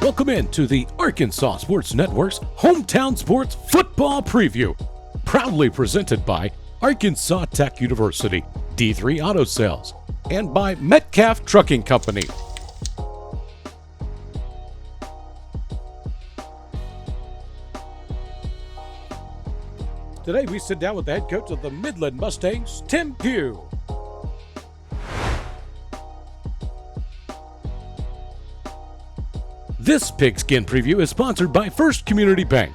Welcome in to the Arkansas Sports Network's Hometown Sports Football Preview, proudly presented by Arkansas Tech University, D3 Auto Sales, and by Metcalf Trucking Company. Today we sit down with the head coach of the Midland Mustangs, Tim Pugh. This Pigskin Preview is sponsored by First Community Bank.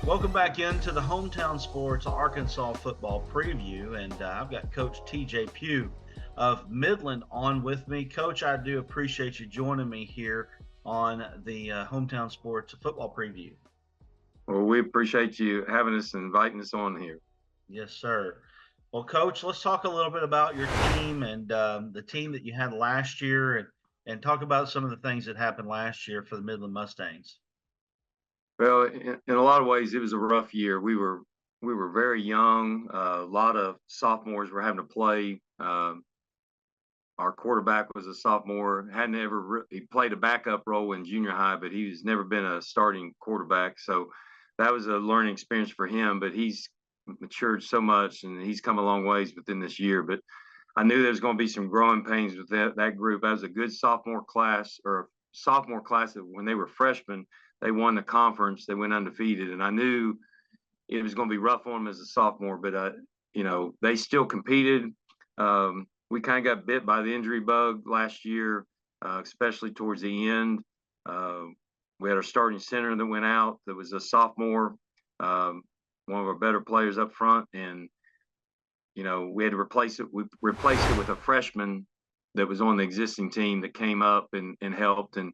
Welcome back into the Hometown Sports Arkansas Football Preview, and I've got Coach TJ Pugh of Midland on with me. Coach, I do appreciate you joining me here on the Hometown Sports Football Preview. Well, we appreciate you having us and inviting us on here. Yes, sir. Well, Coach, let's talk a little bit about your team and the team that you had last year, and talk about some of the things that happened last year for the Midland Mustangs. Well, in a lot of ways, it was a rough year. We were very young. A lot of sophomores were having to play. Our quarterback was a sophomore. He played a backup role in junior high, but he's never been a starting quarterback. So that was a learning experience for him. But he's matured so much, and he's come a long ways within this year. But I knew there was going to be some growing pains with that group. That was a good sophomore class that when they were freshmen, they won the conference. They went undefeated, and I knew it was going to be rough on them as a sophomore. But they still competed. We kind of got bit by the injury bug last year, especially towards the end. We had our starting center that went out. That was a sophomore. One of our better players up front, and we had to replace it. We replaced it with a freshman that was on the existing team that came up and helped, and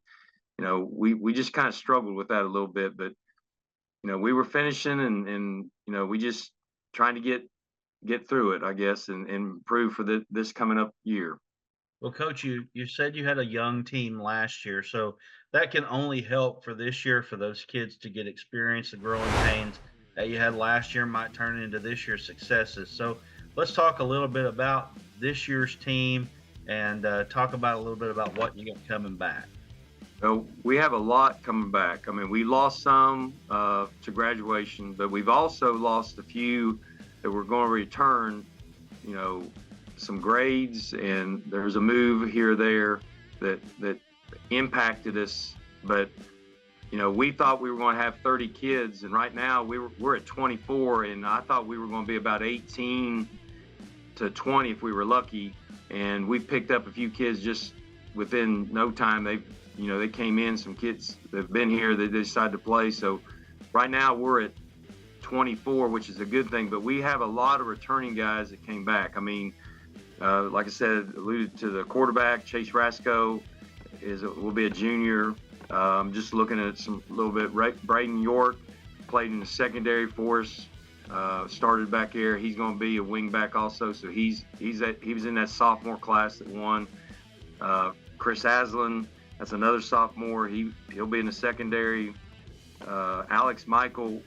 we just kind of struggled with that a little bit. But we were finishing, and we just trying to get through it, I guess, and improve for this coming up year. Well, Coach, you said you had a young team last year, so that can only help for this year for those kids to get experience. The growing pains that you had last year might turn into this year's successes. So let's talk a little bit about this year's team and talk about a little bit about what you got coming back. Well, we have a lot coming back. I mean, we lost some to graduation, but we've also lost a few that we're going to return, some grades, and there's a move here or there that impacted us. But we thought we were going to have 30 kids, and right now we're at 24, and I thought we were going to be about 18 to 20 if we were lucky. And we picked up a few kids just within no time. They came in, some kids that have been here, they decided to play. So right now we're at 24, which is a good thing, but we have a lot of returning guys that came back. I mean, like I said, alluded to the quarterback, Chase Rasco will be a junior. Just looking at a little bit. Braden York played in the secondary for us. Started back there. He's going to be a wing back also. So he was in that sophomore class that won. Chris Aslan, that's another sophomore. He'll be in the secondary. Alex Michael,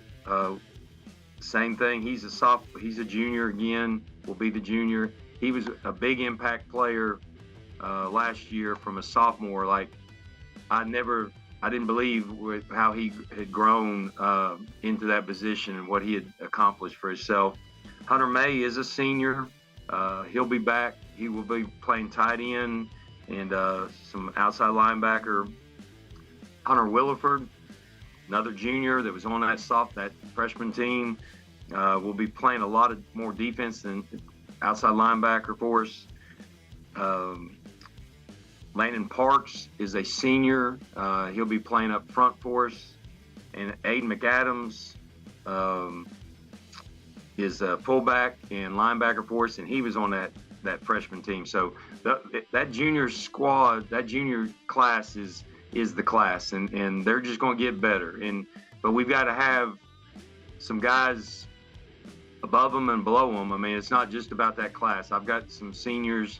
same thing. He's a junior again. Will be the junior. He was a big impact player last year from a sophomore. Like I didn't believe with how he had grown into that position and what he had accomplished for himself. Hunter May is a senior. He'll be back. He will be playing tight end and some outside linebacker. Hunter Williford, another junior that was on that freshman team, will be playing a lot of more defense than outside linebacker for us. Landon Parks is a senior. He'll be playing up front for us. And Aiden McAdams is a fullback and linebacker for us, and he was on that freshman team. So that junior squad, that junior class is the class, and they're just going to get better. But we've got to have some guys above them and below them. I mean, it's not just about that class. I've got some seniors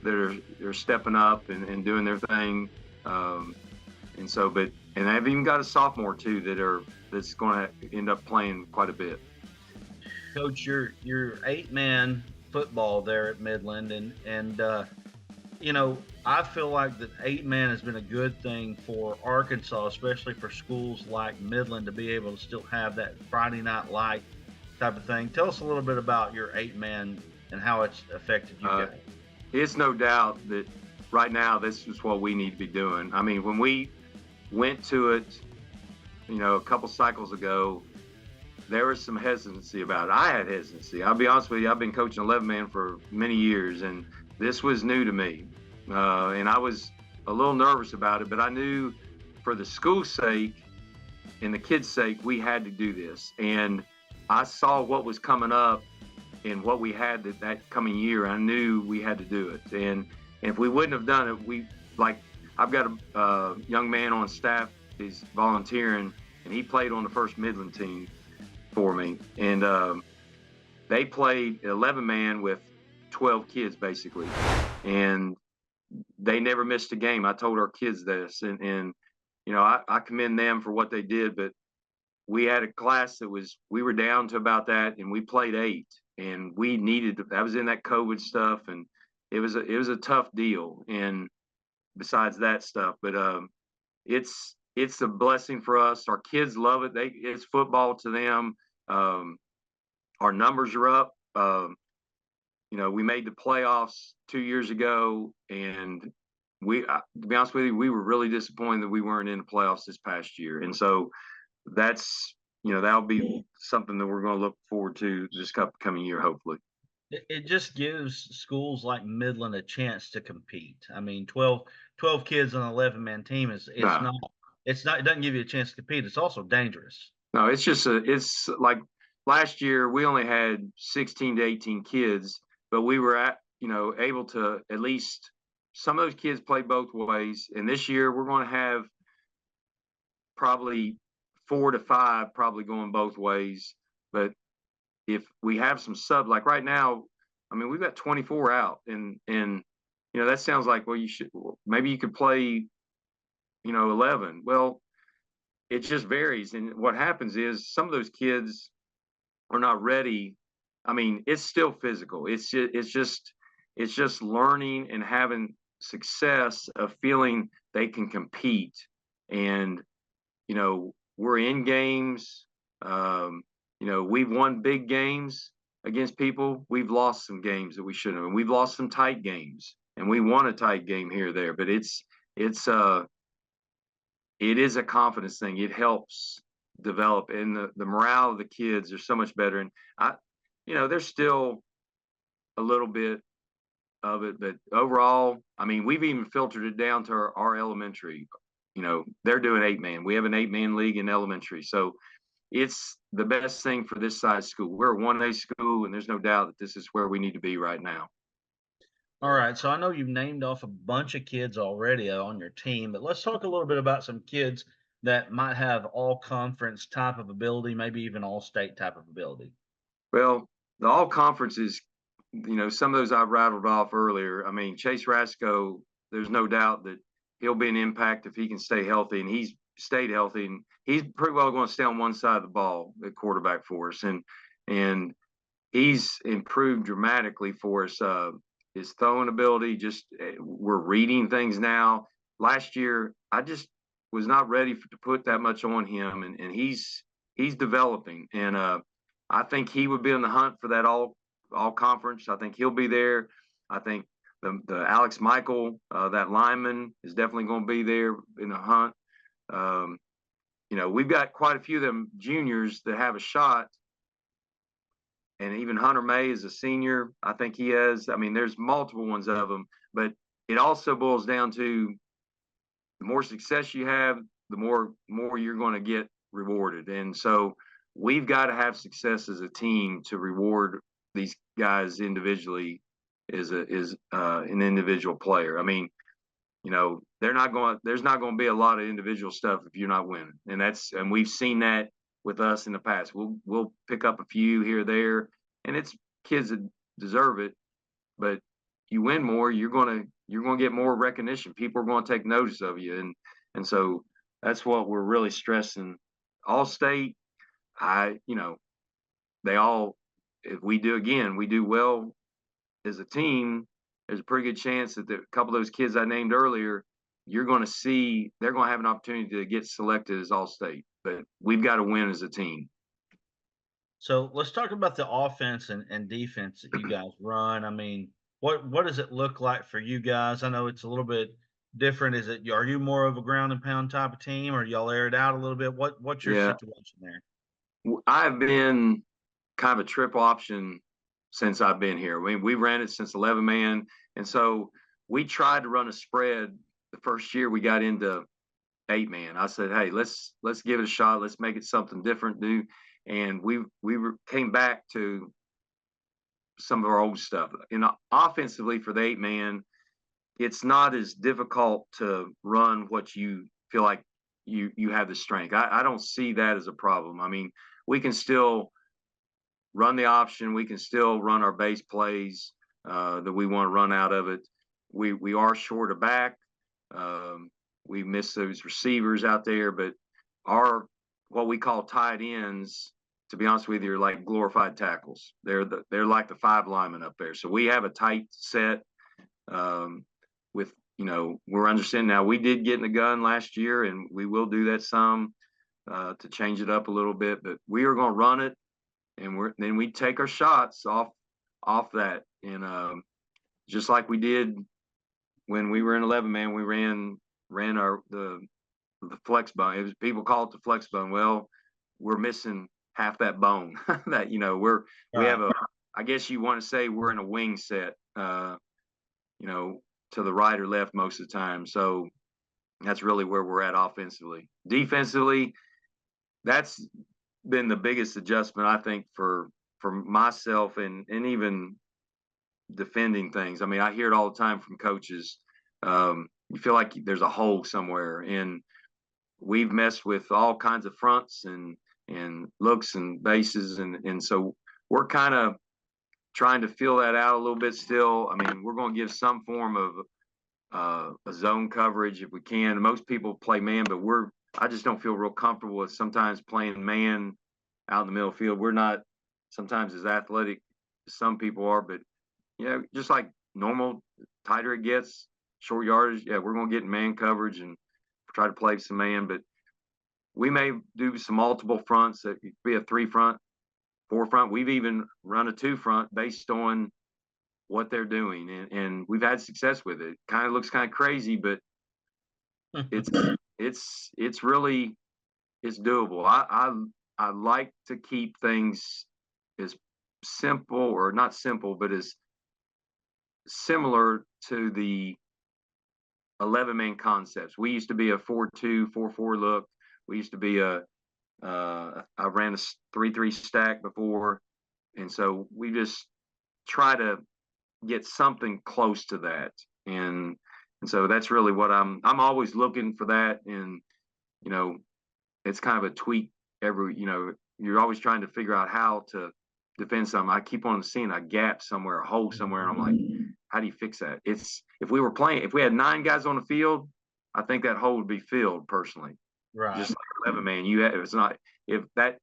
that are stepping up and doing their thing, and I've even got a sophomore too that's going to end up playing quite a bit. Coach, your 8-man football there at Midland, and you know, I feel like that 8-man has been a good thing for Arkansas, especially for schools like Midland to be able to still have that Friday night light type of thing. Tell us a little bit about your 8-man and how it's affected you guys. It's no doubt that right now this is what we need to be doing. I mean, when we went to it, a couple cycles ago, there was some hesitancy about it. I had hesitancy. I'll be honest with you. I've been coaching 11-man for many years, and this was new to me. And I was a little nervous about it, but I knew for the school's sake and the kids' sake, we had to do this. And I saw what was coming up and what we had that coming year. I knew we had to do it. And if we wouldn't have done it, I've got a young man on staff. He's volunteering, and he played on the first Midland team for me. And they played 11-man with 12 kids, basically. And they never missed a game. I told our kids this, and I commend them for what they did, but we had a class we were down to about that, and we played 8, and we needed that was in that COVID stuff, and it was a tough deal. And besides that stuff, but it's a blessing for us. Our kids love it. It's football to them. Our numbers are up. We made the playoffs 2 years ago, and to be honest with you, we were really disappointed that we weren't in the playoffs this past year. And so that'll be something that we're going to look forward to this coming year, hopefully. It just gives schools like Midland a chance to compete. I mean, 12 kids on an 11-man team it doesn't give you a chance to compete. It's also dangerous. No, it's like last year we only had 16 to 18 kids, but we were able to at least some of those kids play both ways. And this year we're going to have probably 4 to 5 probably going both ways. But if we have some like right now, I mean, we've got 24 out, and that sounds like, well, maybe you could play 11. Well, it just varies. And what happens is some of those kids are not ready. I mean, it's still physical. It's just learning and having success of feeling they can compete. And we're in games. We've won big games against people. We've lost some games that we shouldn't have. And we've lost some tight games, and we won a tight game here or there. But it is a confidence thing. It helps develop, and the morale of the kids are so much better. And there's still a little bit of it, but overall, I mean, we've even filtered it down to our elementary. They're doing 8-man. We have an 8-man league in elementary, so it's the best thing for this size school. We're a 1A school, and there's no doubt that this is where we need to be right now. All right, so I know you've named off a bunch of kids already on your team, but let's talk a little bit about some kids that might have all-conference type of ability, maybe even all-state type of ability. Well, the all-conference is, some of those I rattled off earlier. I mean, Chase Rasco, there's no doubt that he'll be an impact if he can stay healthy, and he's stayed healthy, and he's pretty well going to stay on one side of the ball at quarterback for us, and he's improved dramatically for us. His throwing ability, we're reading things now. Last year, I just was not ready to put that much on him, and he's developing, and I think he would be in the hunt for that all conference. I think he'll be there. I think the Alex Michael, that lineman, is definitely going to be there in the hunt. We've got quite a few of them juniors that have a shot, and even Hunter May is a senior. I think he has. I mean, there's multiple ones of them, but it also boils down to the more success you have, the more you're going to get rewarded. And so we've got to have success as a team to reward these guys individually as an individual player. I mean, there's not going to be a lot of individual stuff if you're not winning. And we've seen that with us in the past. We'll pick up a few here or there, and it's kids that deserve it, but you win more, you're going to get more recognition. People are going to take notice of you. And so that's what we're really stressing. All state, if we do well, as a team, there's a pretty good chance that a couple of those kids I named earlier, you're going to see they're going to have an opportunity to get selected as All-State. But we've got to win as a team. So let's talk about the offense and defense that you guys run. I mean, what does it look like for you guys? I know it's a little bit different. Are you more of a ground and pound type of team, or y'all air it out a little bit? What's your Yeah, situation there? I've been kind of a triple option since I've been here. We ran it since 11 man, and so we tried to run a spread the first year we got into 8 man. I said, hey, let's give it a shot. Let's make it something different, do. And we came back to some of our old stuff. And offensively for the 8 man, it's not as difficult to run what you feel like you have the strength. I don't see that as a problem. I mean, we can still run the option. We can still run our base plays that we want to run out of it. We are short of back. We miss those receivers out there, but our what we call tight ends, to be honest with you, are like glorified tackles. They're like the 5 linemen up there. So we have a tight set with we're understanding now. We did get in the gun last year, and we will do that some to change it up a little bit. But we are going to run it, and then we take our shots off that, and just like we did when we were in 11 man, we ran the flex bone. People call it the flex bone. Well, we're missing half that bone. That we have a. I guess you want to say we're in a wing set. To the right or left most of the time. So that's really where we're at offensively. Defensively, that's been the biggest adjustment I think for myself and even defending things. I mean, I hear it all the time from coaches. You feel like there's a hole somewhere, and we've messed with all kinds of fronts and looks and bases, and so we're kind of trying to fill that out a little bit still. I mean, we're going to give some form of a zone coverage if we can. Most people play man, but I just don't feel real comfortable with sometimes playing man out in the middle of the field. We're not sometimes as athletic as some people are, but just like normal, tighter it gets, short yardage, we're going to get in man coverage and try to play some man, but we may do some multiple fronts. That could be a 3 front, 4 front. We've even run a 2 front based on what they're doing, and we've had success with it. Kind of looks kind of crazy, but it's really doable. I like to keep things as simple, or not simple, but as similar to the 11 man concepts. We used to be a 4-2, 4-4 look. We used to be I ran a 3-3 stack before, and so we just try to get something close to that, and so that's really what I'm always looking for that, and it's kind of a tweak you're always trying to figure out how to defend something. I keep on seeing a gap somewhere, a hole somewhere, and I'm like, how do you fix that? If we had 9 guys on the field, I think that hole would be filled personally. Right. Just like 11 man, if that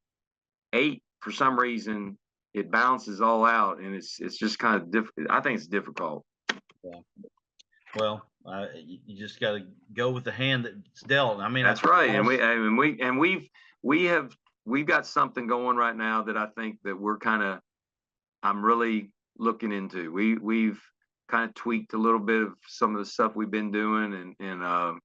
8 for some reason it balances all out, and it's just kind of difficult. I think it's difficult. Yeah. Well, you just got to go with the hand that's dealt. I mean, that's right, and we've got something going right now that I think that I'm really looking into. We've kind of tweaked a little bit of some of the stuff we've been doing, and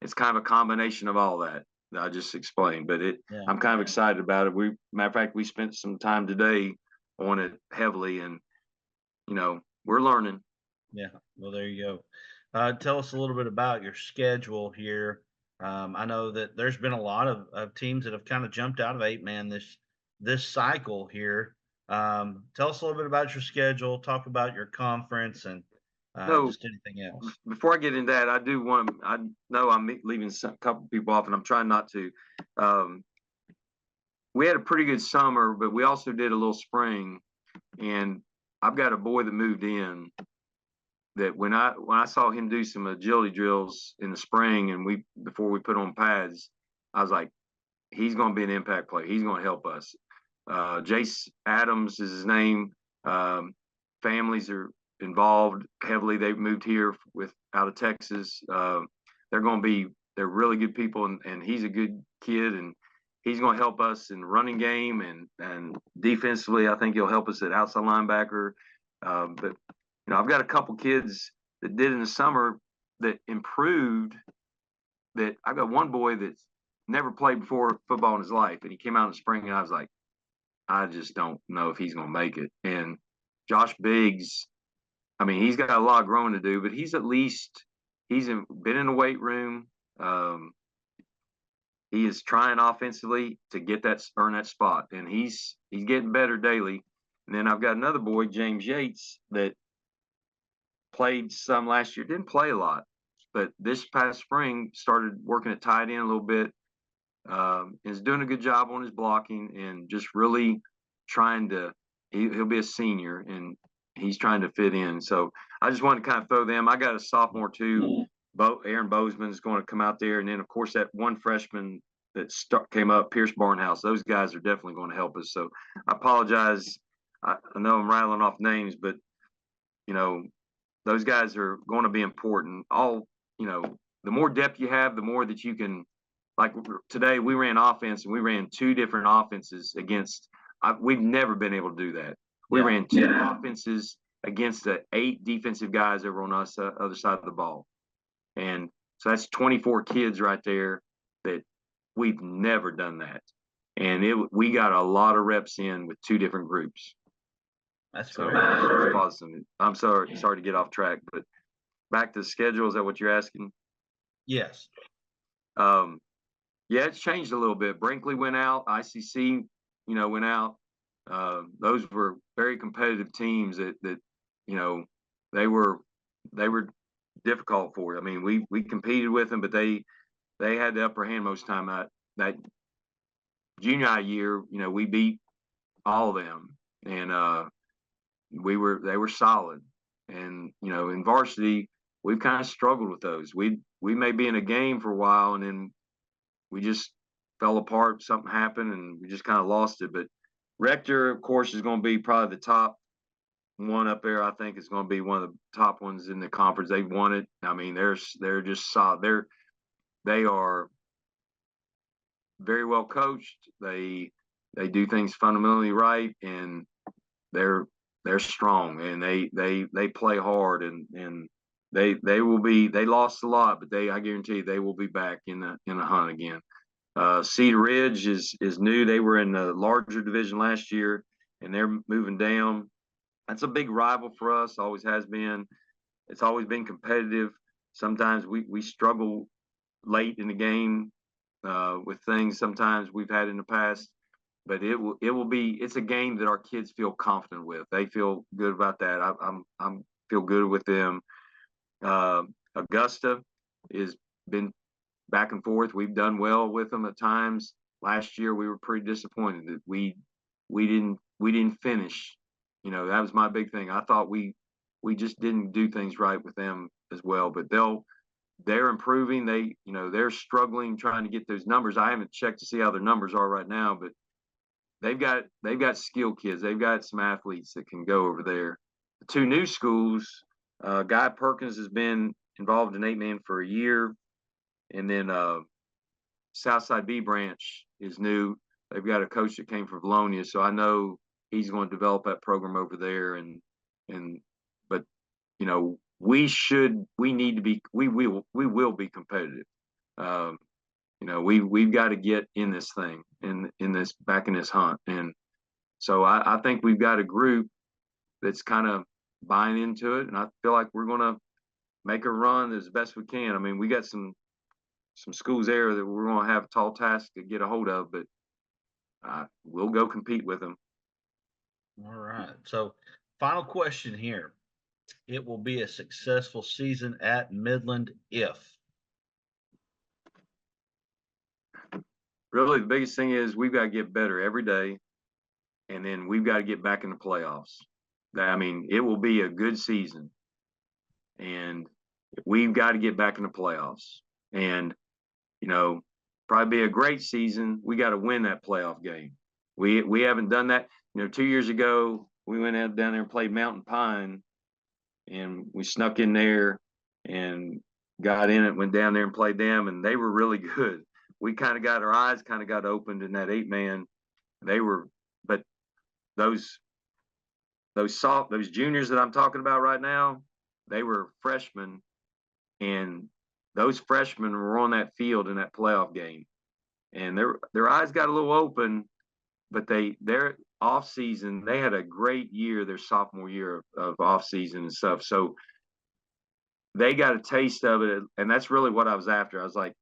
it's kind of a combination of all that I just explained. But I'm kind of excited about it. Matter of fact, we spent some time today on it heavily, and we're learning. Yeah, well, there you go. Tell us a little bit about your schedule here. I know that there's been a lot of teams that have kind of jumped out of 8 man this cycle here. Tell us a little bit about your schedule. Talk about your conference and just anything else. Before I get into that, I know I'm leaving a couple people off, and I'm trying not to. We had a pretty good summer, but we also did a little spring, and I've got a boy that moved in that when I saw him do some agility drills in the spring, and before we put on pads, I was like, he's going to be an impact player. He's going to help us. Jace Adams is his name. Families are involved heavily. They've moved here out of Texas. They're really good people, and he's a good kid, and he's going to help us in the running game and defensively. I think he'll help us at outside linebacker. But I've got a couple kids that did in the summer that improved. That I've got one boy that's never played before football in his life, and he came out in the spring, and I was like, I just don't know if he's going to make it. And Josh Biggs, I mean, he's got a lot of growing to do, but he's been in the weight room. He is trying offensively to earn that spot, and he's getting better daily. And then I've got another boy, James Yates, that played some last year, didn't play a lot, but this past spring started working at tight end a little bit. Is doing a good job on his blocking and just really trying to. He'll be a senior and he's trying to fit in. So I just wanted to kind of throw them. I got a sophomore too. Aaron Bozeman is going to come out there, and then of course that one freshman that came up, Pierce Barnhouse. Those guys are definitely going to help us. So I apologize. I know I'm rattling off names, but those guys are going to be important. The more depth you have, the more that you can. Like today, we ran offense, and we ran two different offenses against. We've never been able to do that. We ran two offenses against the 8 defensive guys that were on us other side of the ball, and so that's 24 kids right there that we've never done that, and we got a lot of reps in with 2 different groups. That's so great. awesome. I'm sorry to get off track, but back to the schedule. Is that what you're asking? Yes. Yeah, it's changed a little bit. Brinkley went out. ICC, went out. Those were very competitive teams that they were difficult for. I mean, we competed with them, but they had the upper hand most time. That junior high year, we beat all of them, and they were solid. And in varsity, we've kind of struggled with those. We may be in a game for a while, and then we just fell apart. Something happened, and we just kind of lost it. But Rector, of course, is going to be probably the top one up there. I think it's going to be one of the top ones in the conference. They've won it. I mean, they're just solid. They are very well coached. They do things fundamentally right, and they're strong, and they play hard, and they will be. They lost a lot, but I guarantee you they will be back in the hunt again. Cedar Ridge is new. They were in the larger division last year, and they're moving down. That's a big rival for us. Always has been. It's always been competitive. Sometimes we struggle late in the game with things. Sometimes we've had in the past, but it's a game that our kids feel confident with. They feel good about that. I'm feel good with them. Augusta has been back and forth. We've done well with them at times. Last year we were pretty disappointed that we didn't finish. That was my big thing. I thought we just didn't do things right with them as well. But they're improving. They're struggling trying to get those numbers. I haven't checked to see how their numbers are right now, but they've got skilled kids. They've got some athletes that can go over there. The 2 new schools, Guy Perkins has been involved in 8-man for a year. And then Southside B Branch is new. They've got a coach that came from Bologna, so I know he's going to develop that program over there. But we will be competitive. We've got to get in this thing, in this hunt, and so I think we've got a group that's kind of buying into it, and I feel like we're going to make a run as best we can. I mean, we got some schools there that we're going to have a tall task to get a hold of, but we'll go compete with them. All right. So, final question here. It will be a successful season at Midland if. Really, the biggest thing is we've got to get better every day, and then we've got to get back in the playoffs. It will be a good season, and we've got to get back in the playoffs. And probably be a great season. We got to win that playoff game. We haven't done that. 2 years ago, we went down there and played Mountain Pine, and we snuck in there and got in it, went down there and played them, and they were really good. We kind of got our eyes kind of got opened in that 8-man. They were, but those juniors that I'm talking about right now, they were freshmen, and those freshmen were on that field in that playoff game, and their eyes got a little open, but their off season, they had a great year, their sophomore year of off season and stuff. So they got a taste of it, and that's really what I was after. I was like,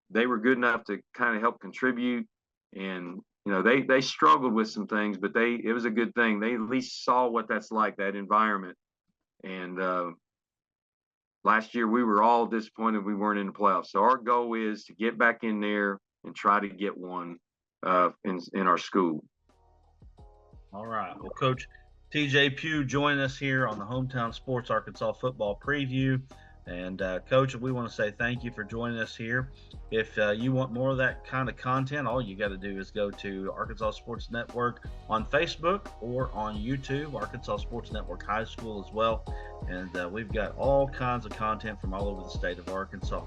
they were good enough to kind of help contribute, and they struggled with some things, but it was a good thing. They at least saw what that's like, that environment. And last year we were all disappointed we weren't in the playoffs. So our goal is to get back in there and try to get one in our school. All right. Well, Coach TJ Pugh joined us here on the Hometown Sports Arkansas Football Preview. And Coach, we want to say thank you for joining us here. If you want more of that kind of content, all you got to do is go to Arkansas Sports Network on Facebook or on YouTube, Arkansas Sports Network High School as well. And we've got all kinds of content from all over the state of Arkansas.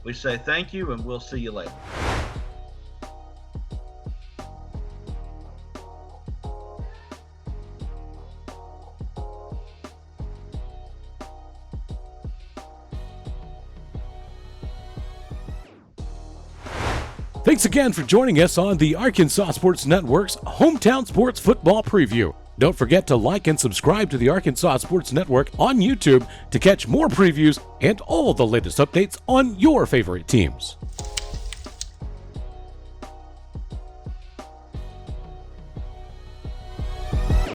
We say thank you, and we'll see you later. Thanks again for joining us on the Arkansas Sports Network's Hometown Sports Football Preview. Don't forget to like and subscribe to the Arkansas Sports Network on YouTube to catch more previews and all the latest updates on your favorite teams.